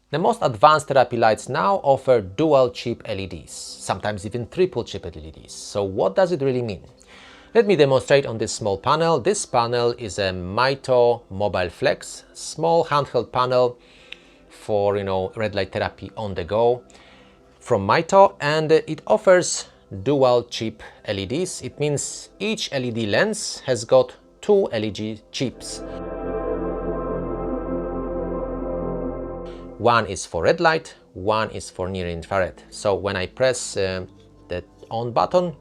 The most advanced therapy lights now offer dual chip LEDs, sometimes even triple chip LEDs. So what does it really mean? Let me demonstrate on this small panel. This panel is a Mito Mobile Flex, small handheld panel for red light therapy on the go from Mito, and it offers dual chip LEDs. It means each LED lens has got two LED chips. One is for red light, one is for near infrared. So when I press the on button,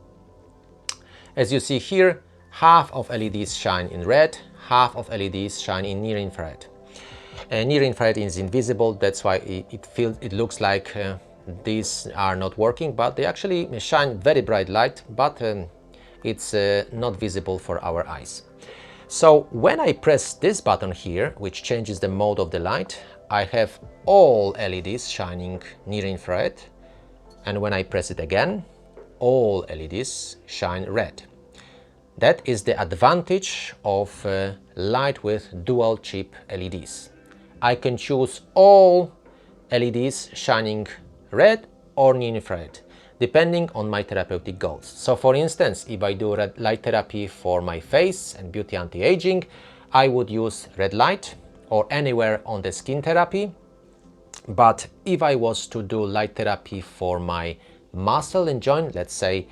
as you see here, half of LEDs shine in red, half of LEDs shine in near infrared. Near infrared is invisible, that's why it looks like these are not working, but they actually shine very bright light, but it's not visible for our eyes. So when I press this button here, which changes the mode of the light, I have all LEDs shining near infrared, and when I press it again, all LEDs shine red. That is the advantage of light with dual chip LEDs. I can choose all LEDs shining red or near infrared, depending on my therapeutic goals. So for instance, if I do red light therapy for my face and beauty anti-aging, I would use red light or anywhere on the skin therapy. But if I was to do light therapy for my muscle and joint, let's say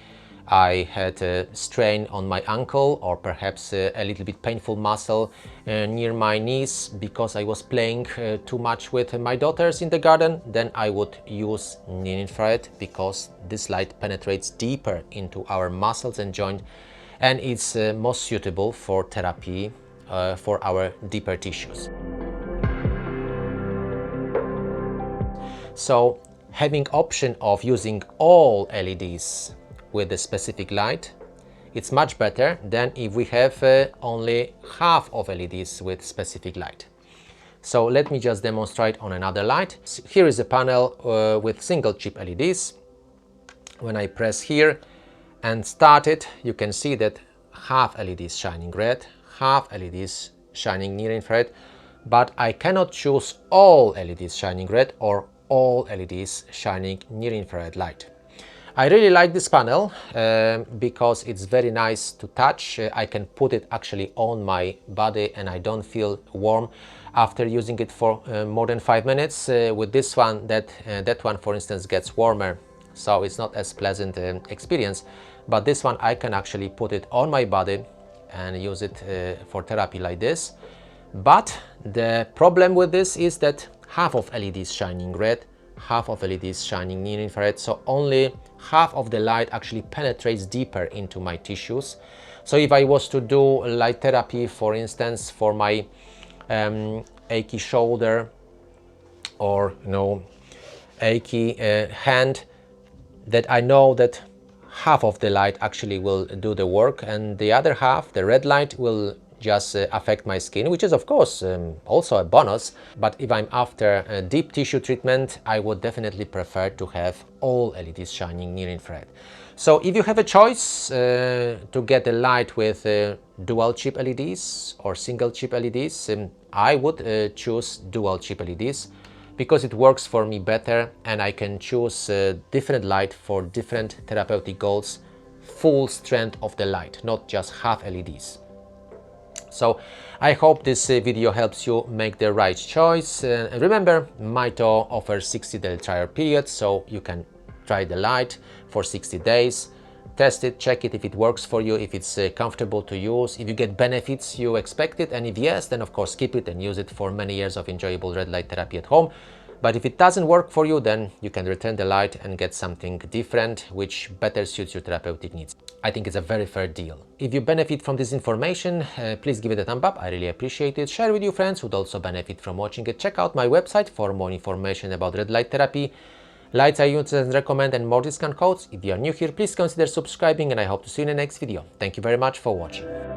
I had a strain on my ankle or perhaps a little bit painful muscle near my knees because I was playing too much with my daughters in the garden, then I would use near infrared because this light penetrates deeper into our muscles and joint, and it's most suitable for therapy for our deeper tissues. So having option of using all LEDs with a specific light, it's much better than if we have only half of LEDs with specific light. So let me just demonstrate on another light. Here is a panel with single chip LEDs. When I press here and start it, you can see that half LEDs shining red, half LEDs shining near infrared, but I cannot choose all LEDs shining red or all LEDs shining near infrared light. I really like this panel because it's very nice to touch. I can put it actually on my body and I don't feel warm after using it for more than 5 minutes. With this one, that one for instance gets warmer, so it's not as pleasant experience. But this one I can actually put it on my body and use it for therapy like this. But the problem with this is that half of LEDs shining red, half of LEDs shining near infrared, so only half of the light actually penetrates deeper into my tissues. So if I was to do light therapy, for instance, for my achy shoulder or achy hand, that I know that half of the light actually will do the work and the other half, the red light, will just affect my skin, which is of course also a bonus. But if I'm after a deep tissue treatment, I would definitely prefer to have all LEDs shining near infrared. So if you have a choice to get a light with dual chip LEDs or single chip LEDs, I would choose dual chip LEDs because it works for me better and I can choose different light for different therapeutic goals, full strength of the light, not just half LEDs. So I hope this video helps you make the right choice. And remember, Mito offers 60-day trial period, so you can try the light for 60 days, test it, check it if it works for you, if it's comfortable to use, if you get benefits you expected, and if yes, then of course keep it and use it for many years of enjoyable red light therapy at home. But if it doesn't work for you, then you can return the light and get something different which better suits your therapeutic needs. I think it's a very fair deal. If you benefit from this information, please give it a thumb up, I really appreciate it. Share with your friends who would also benefit from watching it. Check out my website for more information about red light therapy, lights I use and recommend, and more discount codes. If you are new here, please consider subscribing and I hope to see you in the next video. Thank you very much for watching.